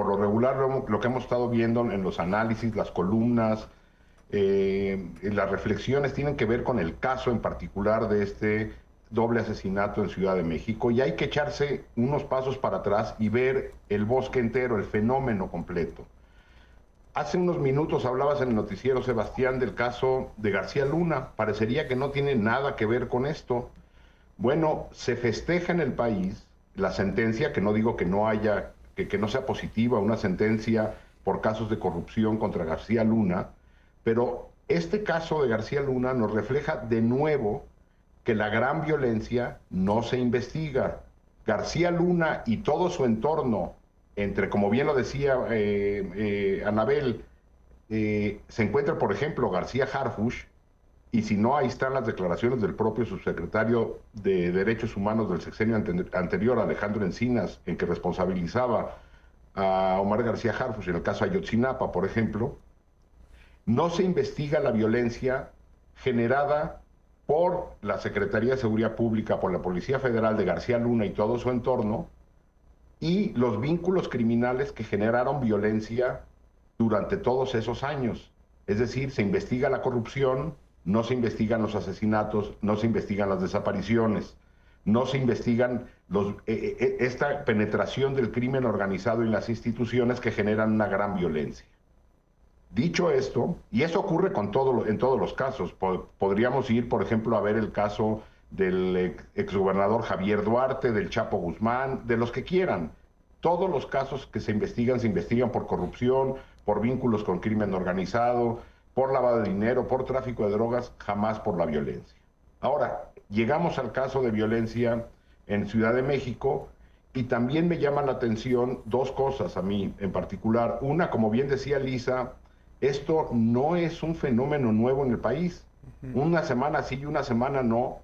por lo regular lo que hemos estado viendo en los análisis, las columnas, las reflexiones tienen que ver con el caso en particular de este doble asesinato en Ciudad de México, y hay que echarse unos pasos para atrás y ver el bosque entero, el fenómeno completo. Hace unos minutos hablabas en el noticiero, Sebastián, del caso de García Luna. Parecería que no tiene nada que ver con esto. Bueno, se festeja en el país la sentencia, que no digo que no haya, que no sea positiva, una sentencia por casos de corrupción contra García Luna, pero este caso de García Luna nos refleja de nuevo que la gran violencia no se investiga. García Luna y todo su entorno, entre, como bien lo decía Anabel, se encuentra, por ejemplo, García Harfuch, y si no, ahí están las declaraciones del propio subsecretario de Derechos Humanos del sexenio anterior, Alejandro Encinas, en que responsabilizaba a Omar García Harfuch en el caso Ayotzinapa, por ejemplo. No se investiga la violencia generada por la Secretaría de Seguridad Pública, por la Policía Federal de García Luna y todo su entorno, y los vínculos criminales que generaron violencia durante todos esos años. Es decir, se investiga la corrupción, no se investigan los asesinatos, no se investigan las desapariciones, no se investigan esta penetración del crimen organizado en las instituciones que generan una gran violencia. Dicho esto, y eso ocurre en todos los casos, podríamos ir, por ejemplo, a ver el caso del exgobernador Javier Duarte, del Chapo Guzmán, de los que quieran. Todos los casos que se investigan por corrupción, por vínculos con crimen organizado, por lavado de dinero, por tráfico de drogas, jamás por la violencia. Ahora, llegamos al caso de violencia en Ciudad de México, y también me llaman la atención dos cosas a mí en particular. Una, como bien decía Lisa, esto no es un fenómeno nuevo en el país. Una semana sí y una semana no.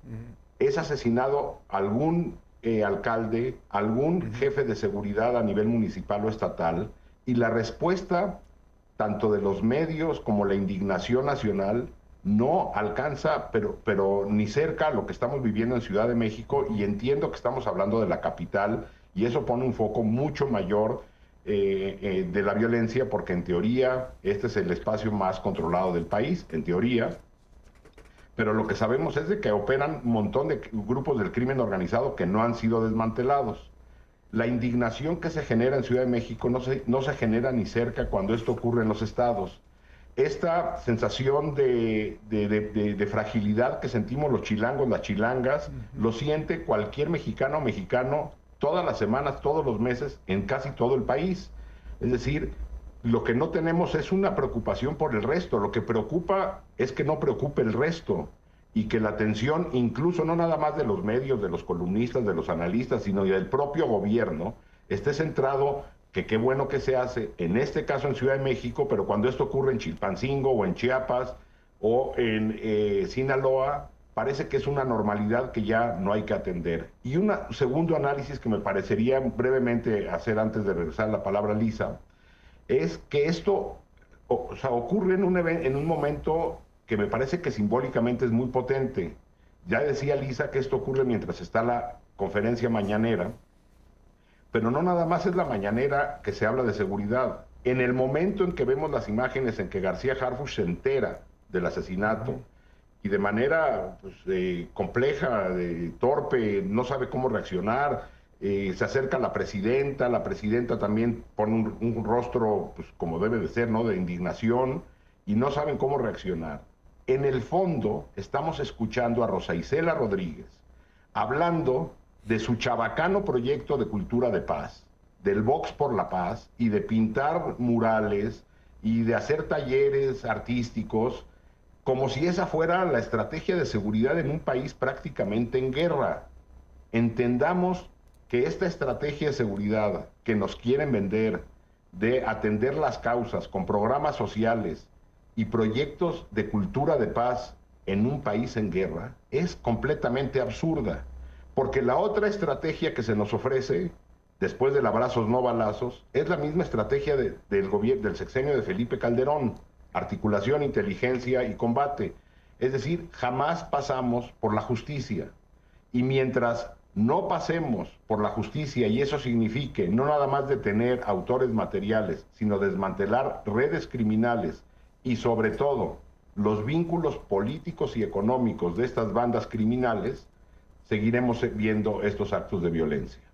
Es asesinado algún alcalde, algún jefe de seguridad a nivel municipal o estatal, y la respuesta, tanto de los medios como la indignación nacional, no alcanza, pero ni cerca a lo que estamos viviendo en Ciudad de México, y entiendo que estamos hablando de la capital, y eso pone un foco mucho mayor de la violencia, porque en teoría este es el espacio más controlado del país, en teoría, pero lo que sabemos es de que operan un montón de grupos del crimen organizado que no han sido desmantelados. La indignación que se genera en Ciudad de México no se genera ni cerca cuando esto ocurre en los estados. Esta sensación de fragilidad que sentimos los chilangos, las chilangas, lo siente cualquier mexicano o mexicano todas las semanas, todos los meses, en casi todo el país. Es decir, lo que no tenemos es una preocupación por el resto. Lo que preocupa es que no preocupe el resto, y que la atención, incluso no nada más de los medios, de los columnistas, de los analistas, sino del propio gobierno, esté centrado, que qué bueno que se hace, en este caso en Ciudad de México, pero cuando esto ocurre en Chilpancingo o en Chiapas o en Sinaloa, parece que es una normalidad que ya no hay que atender. Y un segundo análisis que me parecería brevemente hacer antes de regresar la palabra a Lisa, es que esto, o sea, ocurre en un momento que me parece que simbólicamente es muy potente. Ya decía Lisa que esto ocurre mientras está la conferencia mañanera, pero no nada más es la mañanera que se habla de seguridad. En el momento en que vemos las imágenes en que García Harfuch se entera del asesinato, y de manera pues, compleja, torpe, no sabe cómo reaccionar, se acerca a la presidenta también pone un rostro, pues, como debe de ser, ¿no?, de indignación, y no saben cómo reaccionar. En el fondo, estamos escuchando a Rosa Isela Rodríguez hablando de su chabacano proyecto de cultura de paz, del Vox por la Paz, y de pintar murales, y de hacer talleres artísticos, como si esa fuera la estrategia de seguridad en un país prácticamente en guerra. Entendamos que esta estrategia de seguridad que nos quieren vender, de atender las causas con programas sociales y proyectos de cultura de paz en un país en guerra, es completamente absurda, porque la otra estrategia que se nos ofrece, después del abrazos no balazos, es la misma estrategia del sexenio de Felipe Calderón: articulación, inteligencia y combate. Es decir, jamás pasamos por la justicia. Y mientras no pasemos por la justicia y eso signifique no nada más detener autores materiales, sino desmantelar redes criminales y sobre todo los vínculos políticos y económicos de estas bandas criminales, seguiremos viendo estos actos de violencia.